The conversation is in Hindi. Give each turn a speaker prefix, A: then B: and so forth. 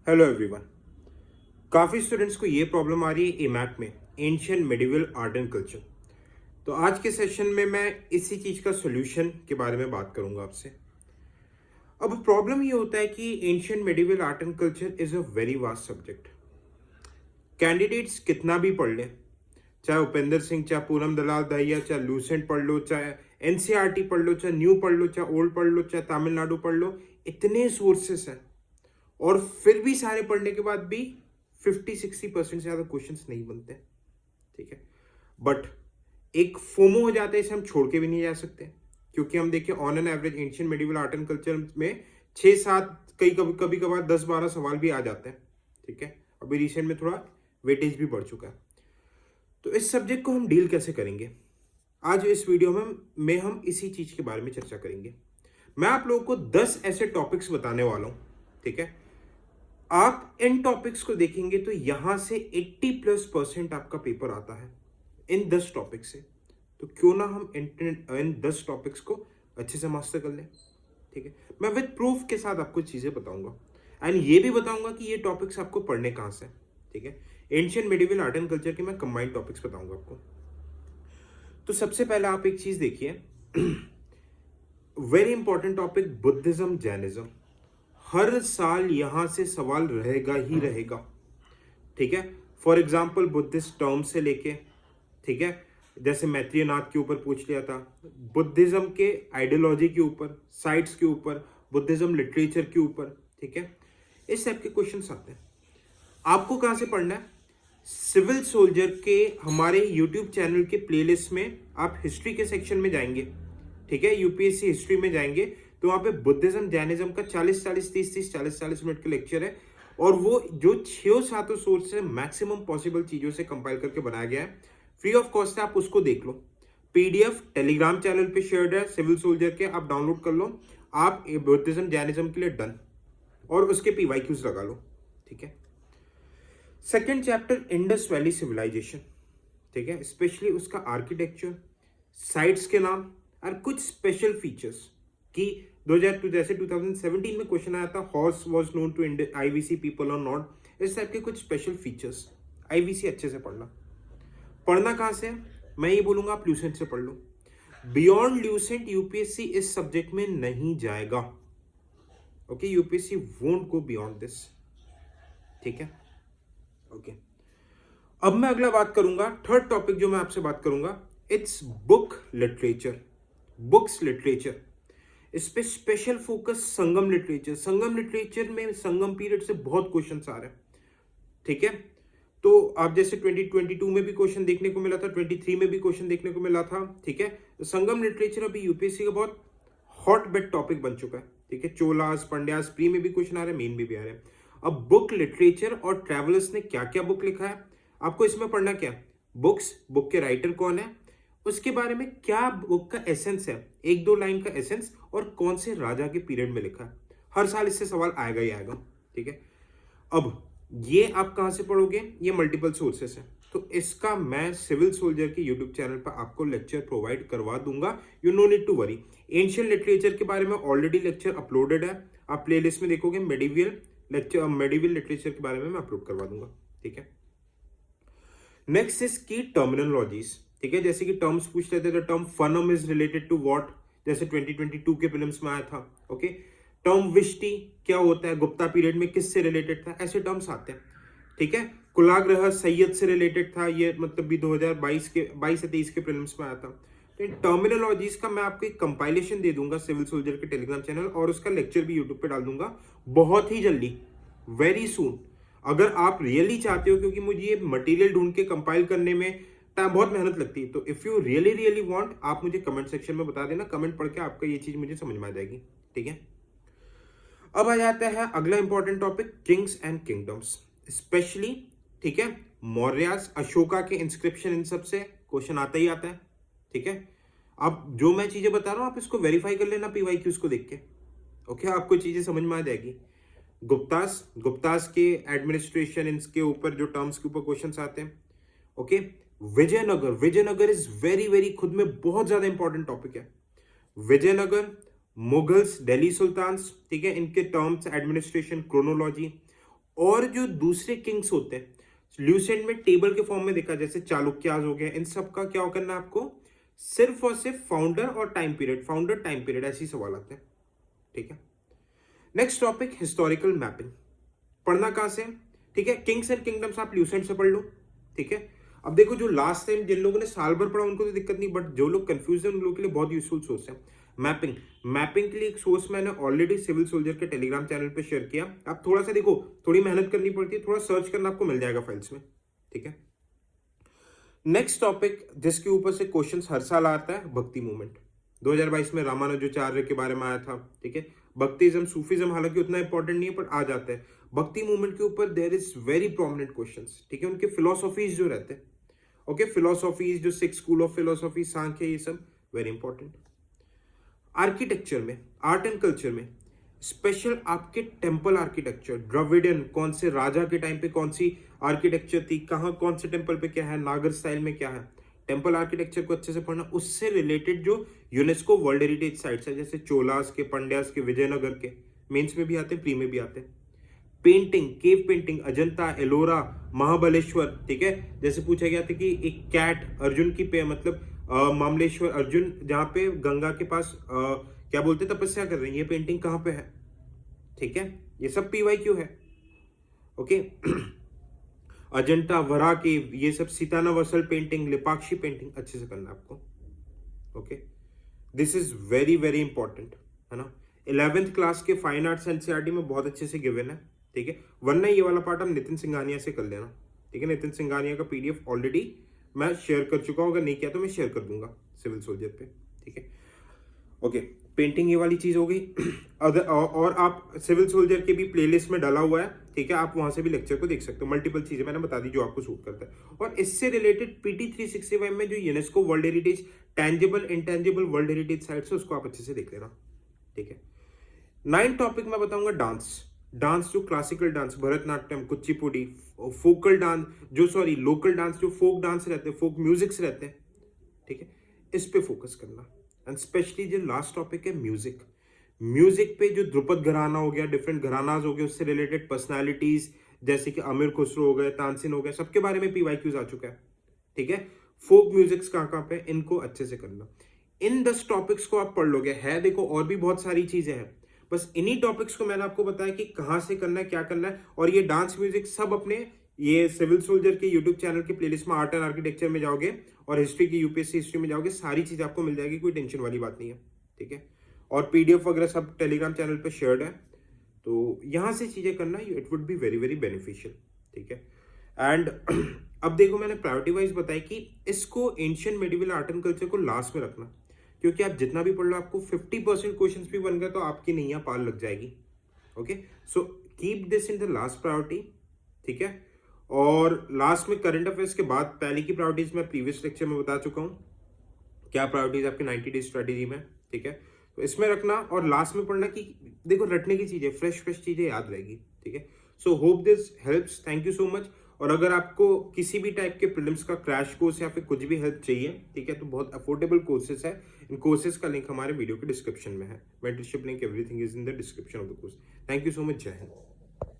A: Hello everyone. काफ़ी स्टूडेंट्स को ये प्रॉब्लम आ रही है एमैट में, ancient medieval art and culture. तो आज के सेशन में मैं इसी चीज़ का सॉल्यूशन के बारे में बात करूंगा आपसे। अब प्रॉब्लम ये होता है कि ancient medieval art and culture is a very vast subject. Candidates कितना भी पढ़ लें, चाहे उपेंद्र सिंह, चाहे पूनम दलाल दहिया, चाहे लूसेंट पढ़ लो, चाहे एनसीईआरटी पढ़ लो, चाहे न्यू पढ़ लो, चाहे ओल्ड पढ़ लो, चाहे तमिलनाडु पढ़ लो, इतने सोर्सेस हैं और फिर भी सारे पढ़ने के बाद भी 50-60% से ज़्यादा क्वेश्चंस नहीं बनते। ठीक है, बट एक फोमो हो जाता है, इसे हम छोड़ के भी नहीं जा सकते, क्योंकि हम देखिए on an average ancient medieval art and culture में 6-7, कई कभी कभार 10-12 सवाल भी आ जाते हैं। ठीक है, अभी रिसेंट में थोड़ा वेटेज भी बढ़ चुका है। तो इस सब्जेक्ट को हम डील कैसे करेंगे, आज इस वीडियो में हम इसी चीज के बारे में चर्चा करेंगे। मैं आप लोगों को 10 ऐसे टॉपिक्स बताने वाला हूं। ठीक है, आप इन टॉपिक्स को देखेंगे तो यहां से 80+% आपका पेपर आता है इन 10 टॉपिक से। तो क्यों ना हम इन 10 टॉपिक्स को अच्छे से मास्टर कर लें। ठीक है, मैं विद प्रूफ के साथ आपको चीजें बताऊंगा एंड ये भी बताऊंगा कि ये टॉपिक्स आपको पढ़ने कहां से। ठीक है, ancient medieval art and culture के मैं कंबाइंड टॉपिक्स बताऊंगा आपको। तो सबसे पहले आप एक चीज देखिए, very important topic, Buddhism Jainism. हर साल यहां से सवाल रहेगा ही रहेगा। ठीक है, फॉर एग्जाम्पल बुद्धिस्ट टर्म से लेके, ठीक है, जैसे मैत्रेयनाथ के ऊपर पूछ लिया था, बुद्धिज्म के आइडियोलॉजी के ऊपर, साइट्स के ऊपर, बुद्धिज्म लिटरेचर के ऊपर। ठीक है, इस टाइप के क्वेश्चंस आते हैं। आपको कहां से पढ़ना है, सिविल सोल्जर के हमारे यूट्यूब चैनल के प्लेलिस्ट में आप हिस्ट्री के सेक्शन में जाएंगे। ठीक है, यूपीएससी हिस्ट्री में जाएंगे तो वहां पे बुद्धिज्म जैनिज्म का 40-40, 30-30, 40-40 मिनट का लेक्चर है और वो जो 6-7 सोर्स से मैक्सिमम पॉसिबल चीजों से कंपाइल करके बनाया गया है, फ्री ऑफ कॉस्ट है, आप उसको देख लो। पीडीएफ टेलीग्राम चैनल पे शेयर्ड है सिविल सोल्जर के, आप डाउनलोड कर लो। आप बुद्धिज्म जैनिज्म के लिए डन, और उसके पीवाईक्यूज लगा लो। ठीक है, second chapter Indus valley civilisation. ठीक है, स्पेशली उसका आर्किटेक्चर, साइट्स के नाम और कुछ स्पेशल फीचर्स कि 2002 जैसे 2017 में क्वेश्चन आया था, horse was known to IVC people और नॉट, इस टाइप के कुछ स्पेशल फीचर्स। आईवीसी अच्छे से पढ़ना कहां से, मैं ये बोलूंगा आप ल्यूसेंट से पढ़ लो। बियॉन्ड ल्यूसेंट यूपीएससी इस सब्जेक्ट में नहीं जाएगा। Okay, UPSC won't go beyond this. ठीक है, ओके। अब मैं अगला बात करूंगा, थर्ड टॉपिक जो मैं आपसे बात करूंगा, it's book literature, books literature. इस पे स्पेशल फोकस संगम लिटरेचर। संगम लिटरेचर में संगम पीरियड से बहुत क्वेश्चंस आ रहे हैं। ठीक है, तो आप जैसे 2022 में भी क्वेश्चन देखने को मिला था, 23 में भी क्वेश्चन देखने को मिला था। ठीक है, तो संगम लिटरेचर अभी यूपीएससी का बहुत हॉट बेड टॉपिक बन चुका है। ठीक है, चोलास, पंड्यास, प्री में भी क्वेश्चन आ रहे हैं, मेन में भी आ रहे हैं। अब बुक लिटरेचर और ट्रेवलर्स ने क्या क्या बुक लिखा है, आपको इसमें पढ़ना क्या, बुक्स, बुक के राइटर कौन है, उसके बारे में क्या बुक का एसेंस है, 1-2 लाइन का एसेंस, और कौन से राजा के पीरियड में लिखा है। हर साल इससे सवाल आएगा ही आएगा। ठीक है, अब ये आप कहां से पढ़ोगे, ये मल्टीपल सोर्सेस है। तो इसका मैं सिविल सोल्जर के यूट्यूब चैनल पर आपको लेक्चर प्रोवाइड करवा दूंगा, you no need to worry. Ancient literature के बारे में ऑलरेडी लेक्चर अपलोडेड है, आप प्लेलिस्ट में देखोगे, मेडिवल लेक्चर, मेडिवल लिटरेचर के बारे में मैं अपलोड करवा दूंगा। ठीक है, नेक्स्ट इज की टर्मिनोलॉजीज। ठीक है, जैसे कि टर्म्स पूछ लेते थे, टर्म फनम इज रिलेटेड टू व्हाट, जैसे 2022 के प्रीलिम्स में आया था। ओके, टर्म विष्टि क्या होता है, गुप्ता पीरियड में किससे रिलेटेड था, ऐसे टर्म्स आते हैं। ठीक है, कुलाग्रह सैयद से रिलेटेड था, ये मतलब भी 2022 के 22 से 23 के प्रीलिम्स में आया था। तो इन टर्मिनोलॉजीज का मैं आपको एक कंपाइलेशन दे दूंगा सिविल सोल्जर के टेलीग्राम चैनल, और उसका लेक्चर भी यूट्यूब पे डाल दूंगा बहुत ही जल्दी, वेरी सून। अगर आप रियली चाहते हो, क्योंकि मुझे ये मटेरियल ढूंढ के कंपाइल करने में टाइम बहुत मेहनत लगती है, तो इफ यू रियली वांट, आप मुझे कमेंट सेक्शन में बता देना, कमेंट पढ़ के आपका ये चीज मुझे समझ में आ जाएगी। ठीक है, अब आ जाता है अगला important topic, Kings and kingdoms, specially. ठीक है, मौर्यास, अशोका के इंस्क्रिप्शन, इन सब से क्वेश्चन आता ही आता है। ठीक है, अब जो मैं चीजें बता रहा हूं आप इसको वेरीफाई कर लेना पीवाईक्यूज को देख के। ओके, आपको चीजें समझ में आ जाएगी। गुप्तास के एडमिनिस्ट्रेशन, इनके ऊपर जो टर्म्स के ऊपर क्वेश्चंस आते हैं। ओके, विजयनगर इज वेरी खुद में बहुत ज्यादा इंपॉर्टेंट टॉपिक है। विजयनगर, मुगल्स, दिल्ली सुल्तान्स, ठीक है, इनके टर्म्स, एडमिनिस्ट्रेशन, क्रोनोलॉजी, और जो दूसरे किंग्स होते हैं ल्यूसेंट में टेबल के फॉर्म में देखा, जैसे चालुक्यास हो गया, इन सब का क्या करना है आपको, सिर्फ और सिर्फ फाउंडर और time period, founder time period ऐसे ही सवाल आते हैं। ठीक है, नेक्स्ट टॉपिक हिस्टोरिकल मैपिंग। पढ़ना कहां से, ठीक है, किंग्स एंड किंगडम्स आप ल्यूसेंट से पढ़ लो। ठीक है, अब देखो जो लास्ट टाइम जिन लोगों ने साल भर पढ़ा उनको तो दिक्कत नहीं, बट जो लोग कंफ्यूज है उन लोगों के लिए बहुत यूजफुल सोर्स है मैपिंग। मैपिंग के लिए एक सोर्स मैंने ऑलरेडी सिविल सोल्जर के टेलीग्राम चैनल पे शेयर किया। आप थोड़ा सा देखो, थोड़ी मेहनत करनी पड़ती है, थोड़ा सर्च करना, आपको मिल जाएगा फाइल्स में। ठीक है, नेक्स्ट टॉपिक जिसके ऊपर से क्वेश्चंस हर साल आता है, भक्ति मूवमेंट। 2022 में रामानुजाचार्य के बारे में आया था। ठीक है, भक्तिज्म सूफीज्म हालांकि उतना इंपॉर्टेंट नहीं है पर आ जाता है। भक्ति मूवमेंट के ऊपर there is very prominent questions. ठीक है, उनके फिलोसॉफीज जो रहते हैं, ओके, फिलोसॉफीज जो 6 स्कूल ऑफ फिलोसॉफी, सांख्य, ये सब वेरी इंपॉर्टेंट। आर्किटेक्चर में, आर्ट एंड कल्चर में स्पेशल आपके टेम्पल आर्किटेक्चर, द्रविडियन, कौन से राजा के टाइम पे कौन सी आर्किटेक्चर थी, कहाँ कौन से टेम्पल पे क्या है, नागर स्टाइल में क्या है, टेम्पल आर्किटेक्चर को अच्छे से पढ़ना। उससे रिलेटेड जो यूनेस्को वर्ल्ड हेरिटेज साइट्स है, जैसे चोलास के, पंड्यास के, विजयनगर के, मेंस में भी आते हैं, प्री में भी आते हैं। Painting, cave painting, Ajanta, Ellora, Mahabaleshwar. ठीक है, जैसे पूछा गया था कि एक कैट अर्जुन की पे मतलब मामलेश्वर, अर्जुन जहाँ पे गंगा के पास क्या बोलते तपस्या कर रहे हैं, ये पेंटिंग कहाँ पे है। ठीक है, ये सब PYQ है। ओके अजंता, वरा की, ये सब सीतानावर्सल पेंटिंग, लिपाक्षी पेंटिंग अच्छे से करना आपको। Okay, this is very very important, है ना। 11th क्लास के फाइन आर्ट्स एनसीईआरटी में बहुत अच्छे से गिवन है। ठीक है, वरना ये वाला पार्ट हम नितिन सिंघानिया से कर लेना। ठीक है, नितिन सिंघानिया का PDF ऑलरेडी मैं शेयर कर चुका हूँ, अगर नहीं किया तो मैं शेयर कर दूंगा सिविल सोल्जर पे। ठीक है, ओके, पेंटिंग ये वाली चीज हो गई। और आप सिविल सोल्जर के भी प्लेलिस्ट में डाला हुआ है। ठीक है, आप वहां से भी लेक्चर को देख सकते हो। मल्टीपल चीजें मैंने बता दी जो आपको सूट करता है। और इससे रिलेटेड PT 365 में जो UNESCO world heritage tangible intangible world heritage sites है, उसको आप अच्छे से देख लेना। ठीक है, 9 टॉपिक मैं बताऊंगा डांस। डांस जो classical dance, Bharatanatyam, Kuchipudi, focal dance जो सॉरी लोकल डांस जो फोक डांस रहते हैं, फोक म्यूजिक्स रहते हैं। ठीक है, इस पे फोकस करना। एंड स्पेशली जो लास्ट टॉपिक है म्यूजिक, म्यूजिक पे जो ध्रुपद घराना हो गया, डिफरेंट घरानाज हो गए, उससे रिलेटेड पर्सनालिटीज जैसे कि अमीर खुसरो हो गए, तानसेन हो गए, सबके बारे में PYQs आ चुका है। ठीक है, फोक म्यूजिक्स कहाँ पे, इनको अच्छे से करना। इन 10 टॉपिक्स को आप पढ़ लोगे, है देखो और भी बहुत सारी चीजें हैं, बस इन्हीं टॉपिक्स को मैंने आपको बताया कि कहां से करना है, क्या करना है। और ये डांस म्यूजिक सब अपने ये सिविल सोल्जर के यूट्यूब चैनल की प्लेलिस्ट में आर्ट एंड आर्किटेक्चर में जाओगे और हिस्ट्री की UPSC हिस्ट्री में जाओगे, सारी चीज आपको मिल जाएगी, कोई टेंशन वाली बात नहीं है। ठीक है, और PDF वगैरह सब टेलीग्राम चैनल पे शेयर्ड है, तो यहां से चीजें करना, it would be very very beneficial. ठीक है, एंड अब देखो मैंने प्रायोरिटी वाइज बताया कि इसको ancient medieval art and culture को लास्ट में रखना, क्योंकि आप जितना भी पढ़ लो आपको 50% क्वेश्चंस भी बन गए तो आपकी नैया पार लग जाएगी। Okay, so keep this in the last priority. ठीक है, और लास्ट में करंट अफेयर्स के बाद पहले की प्रायोरिटीज मैं प्रीवियस लेक्चर में बता चुका हूँ, क्या प्रायोरिटीज आपके 90 डेज स्ट्रेटेजी में। ठीक है, तो इसमें रखना और लास्ट में पढ़ना कि देखो रटने की चीजें, फ्रेश फ्रेश चीजें याद रहेगी। ठीक है, so hope this helps, thank you so much. और अगर आपको किसी भी टाइप के प्रीलिम्स का क्रैश कोर्स या फिर कुछ भी हेल्प चाहिए, ठीक है, तो बहुत अफोर्डेबल कोर्सेज है। इन कोर्सेज का लिंक हमारे वीडियो के डिस्क्रिप्शन में है। Mentorship link, everything is in the description of the course. Thank you so much, जय हिंद।